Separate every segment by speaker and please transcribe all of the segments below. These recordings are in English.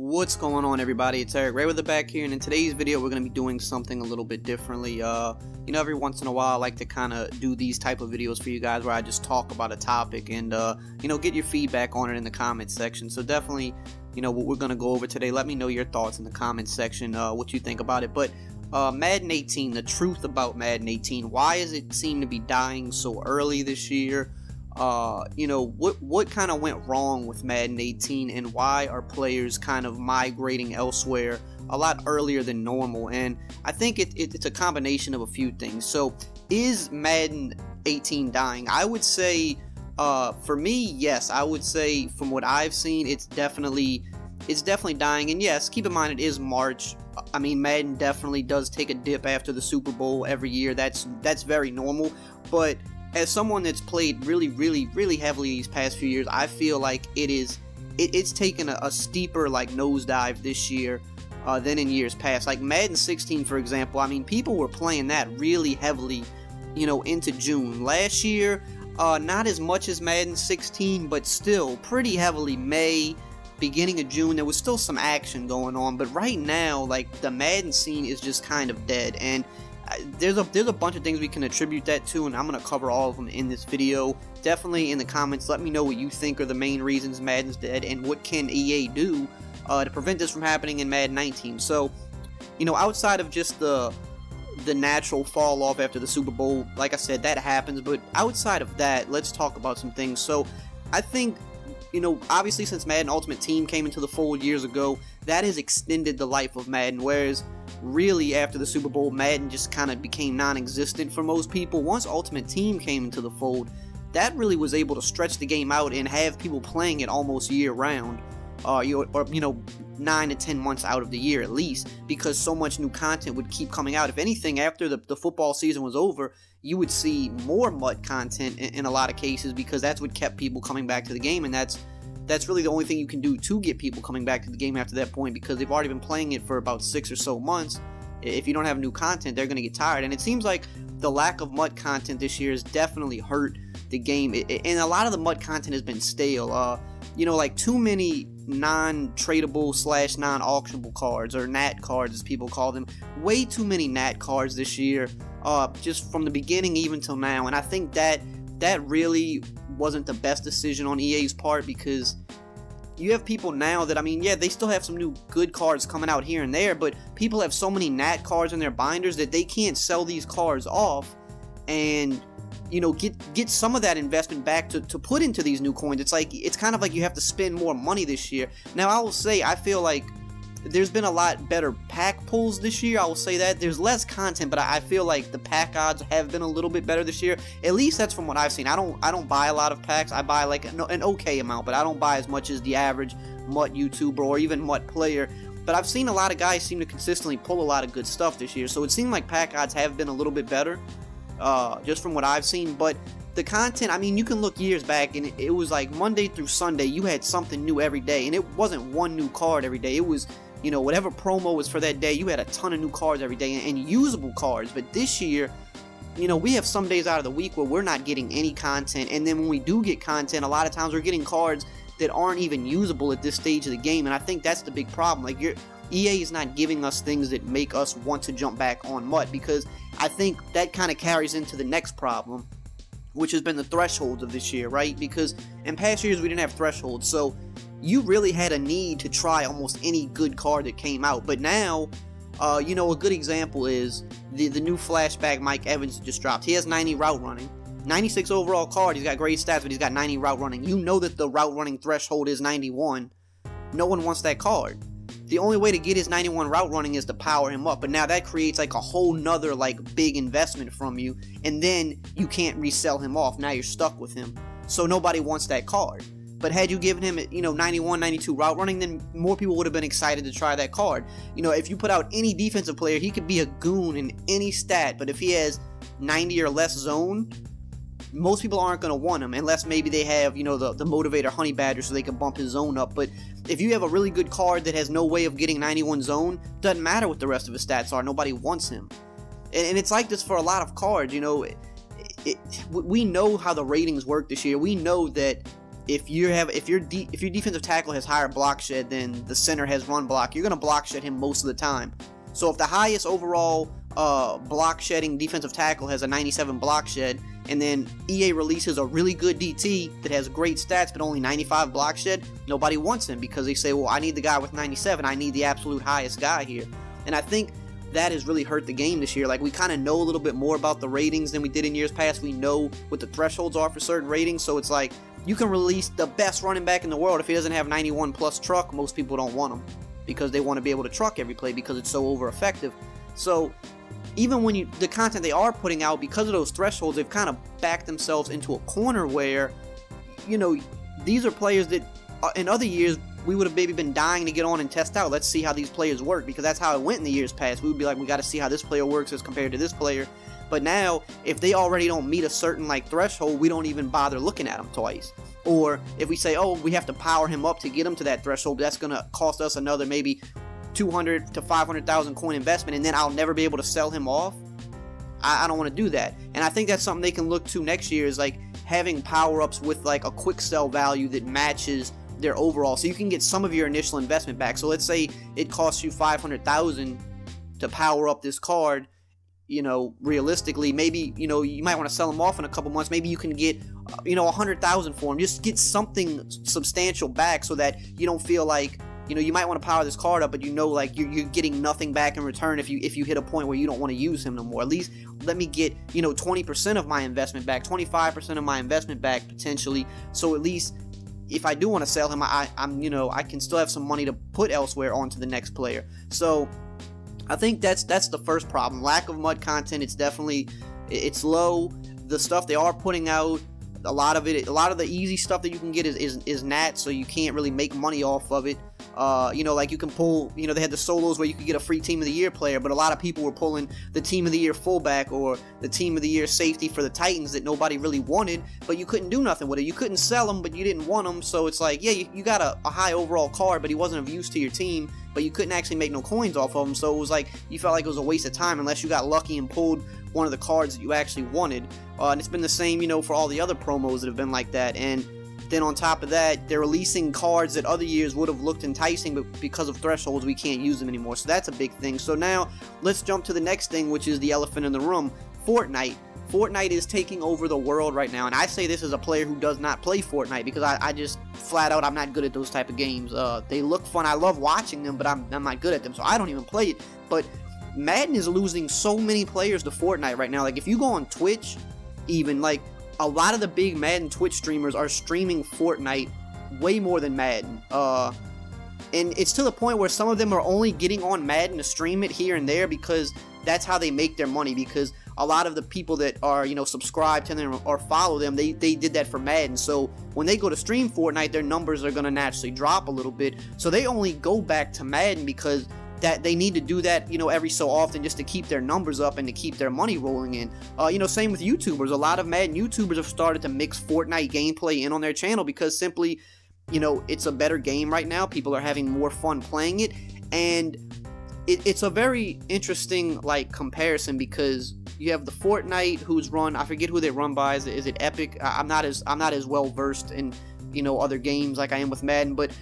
Speaker 1: What's going on, everybody? It's EricRayweather back here, and in today's video we're going to be doing something a little bit differently. Every once in a while I like to kind of do these type of videos for you guys where I just talk about a topic and get your feedback on it in the comment section. So definitely, what we're going to go over today, let me know your thoughts in the comment section, what you think about it. But Madden 18, the truth about Madden 18, why does it seem to be dying so early this year? What kind of went wrong with Madden 18, and why are players kind of migrating elsewhere a lot earlier than normal? And I think it's a combination of a few things. So is Madden 18 dying? I would say for me, yes. I would say from what I've seen, it's definitely dying. And yes, keep in mind it is March. I mean, Madden definitely does take a dip after the Super Bowl every year. That's very normal. But as someone that's played really heavily these past few years, I feel like it's taken a steeper nosedive this year than in years past. Like Madden 16, for example, I mean, people were playing that really heavily, into June. Last year, not as much as Madden 16, but still pretty heavily May, beginning of June. There was still some action going on, but right now, the Madden scene is just kind of dead. And there's a bunch of things we can attribute that to, and I'm going to cover all of them in this video. Definitely in the comments, let me know what you think are the main reasons Madden's dead, and what can EA do to prevent this from happening in Madden 19. So, outside of just the natural fall off after the Super Bowl, like I said, that happens, but outside of that, let's talk about some things. So, I think, obviously since Madden Ultimate Team came into the fold years ago, that has extended the life of Madden, whereas really after the Super Bowl, Madden just kind of became non-existent for most people. Once Ultimate Team came into the fold, that really was able to stretch the game out and have people playing it almost year-round, or 9 to 10 months out of the year at least, because so much new content would keep coming out. If anything, after the football season was over, you would see more MUT content in a lot of cases, because that's what kept people coming back to the game, and that's really the only thing you can do to get people coming back to the game after that point, because they've already been playing it for about 6 or so months. If you don't have new content, they're going to get tired, and it seems like the lack of MUT content this year has definitely hurt the game, and a lot of the MUT content has been stale. Too many non-tradable / non-auctionable cards, or NAT cards as people call them. Way too many NAT cards this year, just from the beginning even till now, and I think that really wasn't the best decision on EA's part, because you have people now that, I mean, yeah, they still have some new good cards coming out here and there, but people have so many NAT cards in their binders that they can't sell these cards off and get some of that investment back to put into these new coins. It's kind of like you have to spend more money this year. Now, I will say, I feel like there's been a lot better pack pulls this year. I will say that there's less content, but I feel like the pack odds have been a little bit better this year. At least that's from what I've seen. I don't buy a lot of packs. I buy an okay amount, but I don't buy as much as the average MUT YouTuber or even MUT player. But I've seen a lot of guys seem to consistently pull a lot of good stuff this year, so it seemed like pack odds have been a little bit better, just from what I've seen. But the content, I mean, you can look years back, and it was like Monday through Sunday, you had something new every day, and it wasn't one new card every day. It was, whatever promo was for that day, you had a ton of new cards every day, and usable cards. But this year, we have some days out of the week where we're not getting any content, and then when we do get content, a lot of times we're getting cards that aren't even usable at this stage of the game, and I think that's the big problem. Like, EA is not giving us things that make us want to jump back on MUT, because I think that kind of carries into the next problem, which has been the thresholds of this year, right? Because in past years we didn't have thresholds, so you really had a need to try almost any good card that came out. But now, a good example is the new flashback Mike Evans just dropped. He has 90 route running, 96 overall card. He's got great stats, but he's got 90 route running. You know that the route running threshold is 91. No one wants that card. The only way to get his 91 route running is to power him up, but now that creates a whole nother big investment from you, and then you can't resell him off. Now you're stuck with him, so nobody wants that card. But had you given him, 91, 92 route running, then more people would have been excited to try that card. If you put out any defensive player, he could be a goon in any stat, but if he has 90 or less zone, most people aren't going to want him, unless maybe they have, the motivator Honey Badger so they can bump his zone up. But if you have a really good card that has no way of getting 91 zone, doesn't matter what the rest of his stats are, nobody wants him. And it's like this for a lot of cards. We know how the ratings work this year. We know that if your defensive tackle has higher block shed than the center has run block, you're gonna block shed him most of the time. So if the highest overall block shedding defensive tackle has a 97 block shed, and then EA releases a really good DT that has great stats but only 95 block shed, nobody wants him because they say, well, I need the guy with 97, I need the absolute highest guy here. And I think that has really hurt the game this year. Like, we kind of know a little bit more about the ratings than we did in years past. We know what the thresholds are for certain ratings, so it's like, you can release the best running back in the world. If he doesn't have 91 plus truck, most people don't want him because they want to be able to truck every play because it's so over effective. So even when the content they are putting out, because of those thresholds, they've kind of backed themselves into a corner where, you know, these are players that in other years we would have maybe been dying to get on and test out. Let's see how these players work, because that's how it went in the years past. We would be like, we got to see how this player works as compared to this player. But now, if they already don't meet a certain threshold, we don't even bother looking at them twice. Or if we say, oh, we have to power him up to get him to that threshold, that's going to cost us another maybe 200 to 500,000 coin investment, and then I'll never be able to sell him off. I don't want to do that. And I think that's something they can look to next year, is like having power-ups with like a quick sell value that matches their overall, so you can get some of your initial investment back. So let's say it costs you 500,000 to power up this card. You know, realistically, maybe, you know, you might want to sell them off in a couple months. Maybe you can get, you know, 100,000 for them. Just get something substantial back so that you don't feel like, you know, you might want to power this card up, but you know, like you're getting nothing back in return if you hit a point where you don't want to use him no more. At least let me get, you know, 20% of my investment back, 25% of my investment back potentially. So at least if I do want to sell him, I'm, you know, I can still have some money to put elsewhere onto the next player. So I think that's the first problem. Lack of MUD content. It's definitely, it's low. The stuff they are putting out, a lot of the easy stuff that you can get is nat, so you can't really make money off of it. You know, like you can pull, you know, they had the solos where you could get a free Team of the Year player, but a lot of people were pulling the Team of the Year fullback or the Team of the Year safety for the Titans that nobody really wanted, but you couldn't do nothing with it. You couldn't sell them, but you didn't want them, so it's like, yeah, you got a high overall card, but he wasn't of use to your team, but you couldn't actually make no coins off of him, so it was like, you felt like it was a waste of time unless you got lucky and pulled one of the cards that you actually wanted. And it's been the same, you know, for all the other promos that have been like that. And then on top of that, they're releasing cards that other years would have looked enticing, but because of thresholds, we can't use them anymore. So that's a big thing. So now, let's jump to the next thing, which is the elephant in the room, Fortnite. Fortnite is taking over the world right now, and I say this as a player who does not play Fortnite, because I just, flat out, I'm not good at those type of games. They look fun, I love watching them, but I'm not good at them, so I don't even play it. But Madden is losing so many players to Fortnite right now. Like, if you go on Twitch, even, like, a lot of the big Madden Twitch streamers are streaming Fortnite way more than Madden. And it's to the point where some of them are only getting on Madden to stream it here and there because that's how they make their money, because a lot of the people that are, you know, subscribed to them or follow them, they did that for Madden. So when they go to stream Fortnite, their numbers are going to naturally drop a little bit. So they only go back to Madden because that they need to do that, you know, every so often just to keep their numbers up and to keep their money rolling in. You know, same with YouTubers. A lot of Madden YouTubers have started to mix Fortnite gameplay in on their channel because simply, you know, it's a better game right now. People are having more fun playing it, and it's a very interesting, like, comparison, because you have the Fortnite who's run, I forget who they run by. Is it Epic? I'm not as well versed in, you know, other games like I am with Madden, but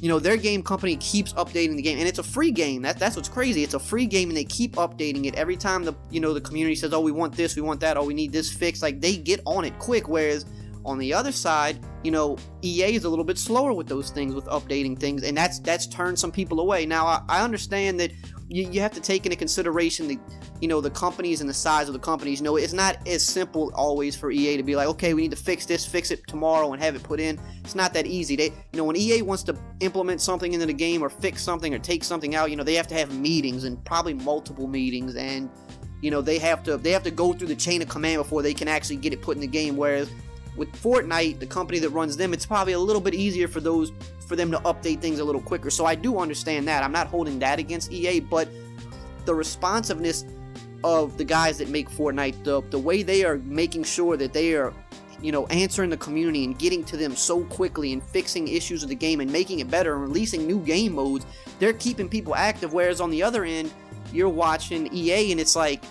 Speaker 1: you know, their game company keeps updating the game, and it's a free game. That's what's crazy. It's a free game, and they keep updating it every time the, you know, the community says, oh, we want this, we want that, oh, we need this fixed. Like, they get on it quick, whereas on the other side, you know, EA is a little bit slower with those things, with updating things, and that's turned some people away. Now, I understand that you have to take into consideration the, you know, the companies and the size of the companies. You know, it's not as simple always for EA to be like, okay, we need to fix this, fix it tomorrow, and have it put in. It's not that easy. They, you know, when EA wants to implement something into the game or fix something or take something out, you know, they have to have meetings, and probably multiple meetings, and you know, they have to go through the chain of command before they can actually get it put in the game. Whereas with Fortnite, the company that runs them, it's probably a little bit easier for them to update things a little quicker. So I do understand that. I'm not holding that against EA, but the responsiveness of the guys that make Fortnite, the way they are making sure that they are, you know, answering the community and getting to them so quickly and fixing issues of the game and making it better and releasing new game modes, they're keeping people active. Whereas on the other end, you're watching EA and it's like,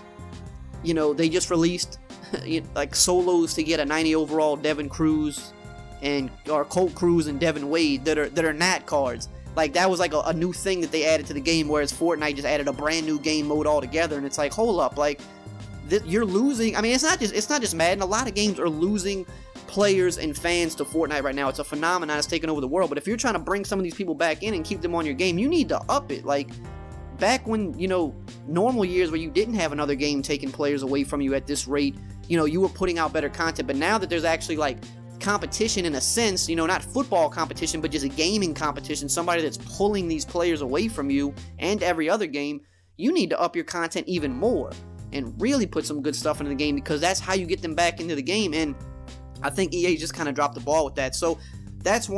Speaker 1: you know, they just released like solos to get a 90 overall Devin Cruz, and or Colt Cruz and Devin Wade that are Nat cards. Like, that was like a new thing that they added to the game, whereas Fortnite just added a brand new game mode altogether. And it's like, hold up, like, you're losing. I mean, it's not just Madden. A lot of games are losing players and fans to Fortnite right now. It's a phenomenon. It's taking over the world. But if you're trying to bring some of these people back in and keep them on your game, you need to up it. Like, back when, you know, normal years where you didn't have another game taking players away from you at this rate, you know, you were putting out better content. But now that there's actually, like, competition in a sense, you know, not football competition, but just a gaming competition, somebody that's pulling these players away from you and every other game, you need to up your content even more and really put some good stuff into the game, because that's how you get them back into the game. And I think EA just kind of dropped the ball with that. So that's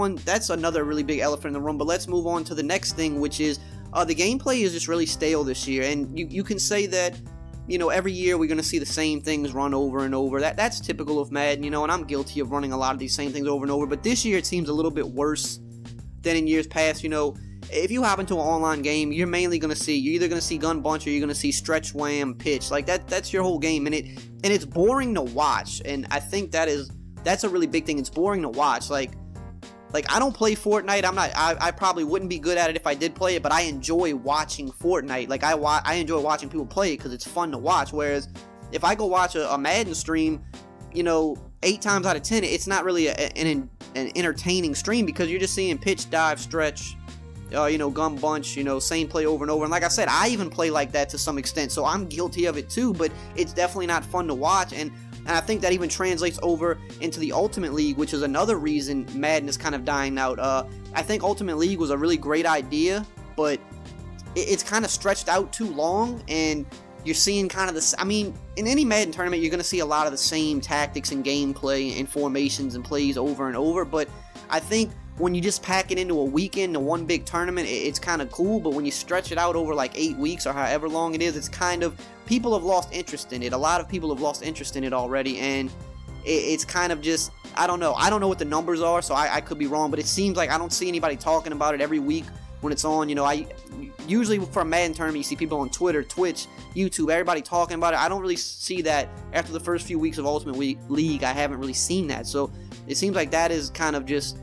Speaker 1: another really big elephant in the room. But let's move on to the next thing, which is the gameplay is just really stale this year. And you can say that, you know, every year we're going to see the same things run over and over. That's typical of Madden, you know, and I'm guilty of running a lot of these same things over and over. But this year it seems a little bit worse than in years past. You know, if you hop into an online game, you're mainly going to see, you're either going to see gun bunch or you're going to see stretch, wham, pitch. Like, that's your whole game. And it's boring to watch. And I think that's a really big thing. It's boring to watch. Like I don't play Fortnite. I probably wouldn't be good at it if I did play it, but I enjoy watching Fortnite. Like, I enjoy watching people play it because it's fun to watch. Whereas if I go watch a Madden stream, you know, 8 times out of 10, it's not really an entertaining stream, because you're just seeing pitch, dive, stretch, you know, gun bunch, you know, same play over and over. And like I said, I even play like that to some extent, so I'm guilty of it too. But it's definitely not fun to watch. And I think that even translates over into the Ultimate League, which is another reason Madden is kind of dying out. I think Ultimate League was a really great idea, but it's kind of stretched out too long, and you're seeing kind of this. I mean, in any Madden tournament, you're going to see a lot of the same tactics and gameplay and formations and plays over and over. But I think when you just pack it into a weekend, to one big tournament, it's kind of cool. But when you stretch it out over like 8 weeks or however long it is, it's kind of, people have lost interest in it. A lot of people have lost interest in it already, and it's kind of just, I don't know what the numbers are, so I could be wrong, but it seems like I don't see anybody talking about it every week when it's on. You know, I usually for a Madden tournament, you see people on Twitter, Twitch, YouTube, everybody talking about it. I don't really see that after the first few weeks of Ultimate League. I haven't really seen that, so it seems like that is kind of just,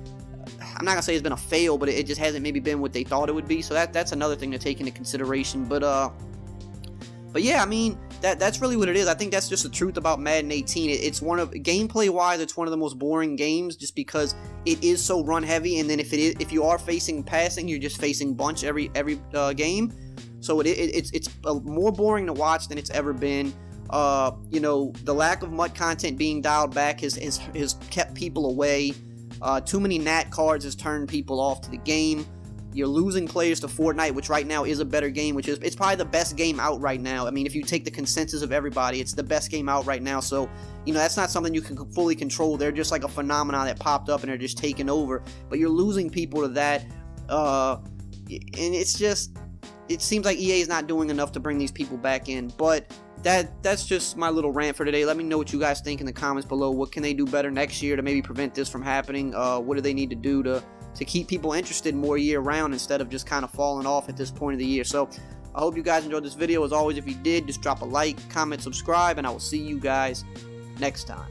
Speaker 1: I'm not gonna say it's been a fail, but it just hasn't maybe been what they thought it would be. So that's another thing to take into consideration. But yeah, I mean, that's really what it is. I think that's just the truth about Madden 18. It's one of, gameplay wise, it's one of the most boring games, just because it is so run heavy. And then if you are facing passing, you're just facing bunch every game. So it's more boring to watch than it's ever been. You know, the lack of MUT content being dialed back has kept people away. Too many Nat cards has turned people off to the game. You're losing players to Fortnite, which right now is a better game, it's probably the best game out right now. I mean, if you take the consensus of everybody, it's the best game out right now. So, you know, that's not something you can fully control. They're just like a phenomenon that popped up and they're just taking over. But you're losing people to that. And it's just, it seems like EA is not doing enough to bring these people back in. But that's just my little rant for today. Let me know what you guys think in the comments below. What can they do better next year to maybe prevent this from happening? What do they need to do to keep people interested more year round instead of just kind of falling off at this point of the year? So I hope you guys enjoyed this video. As always, if you did, just drop a like, comment, subscribe, and I will see you guys next time.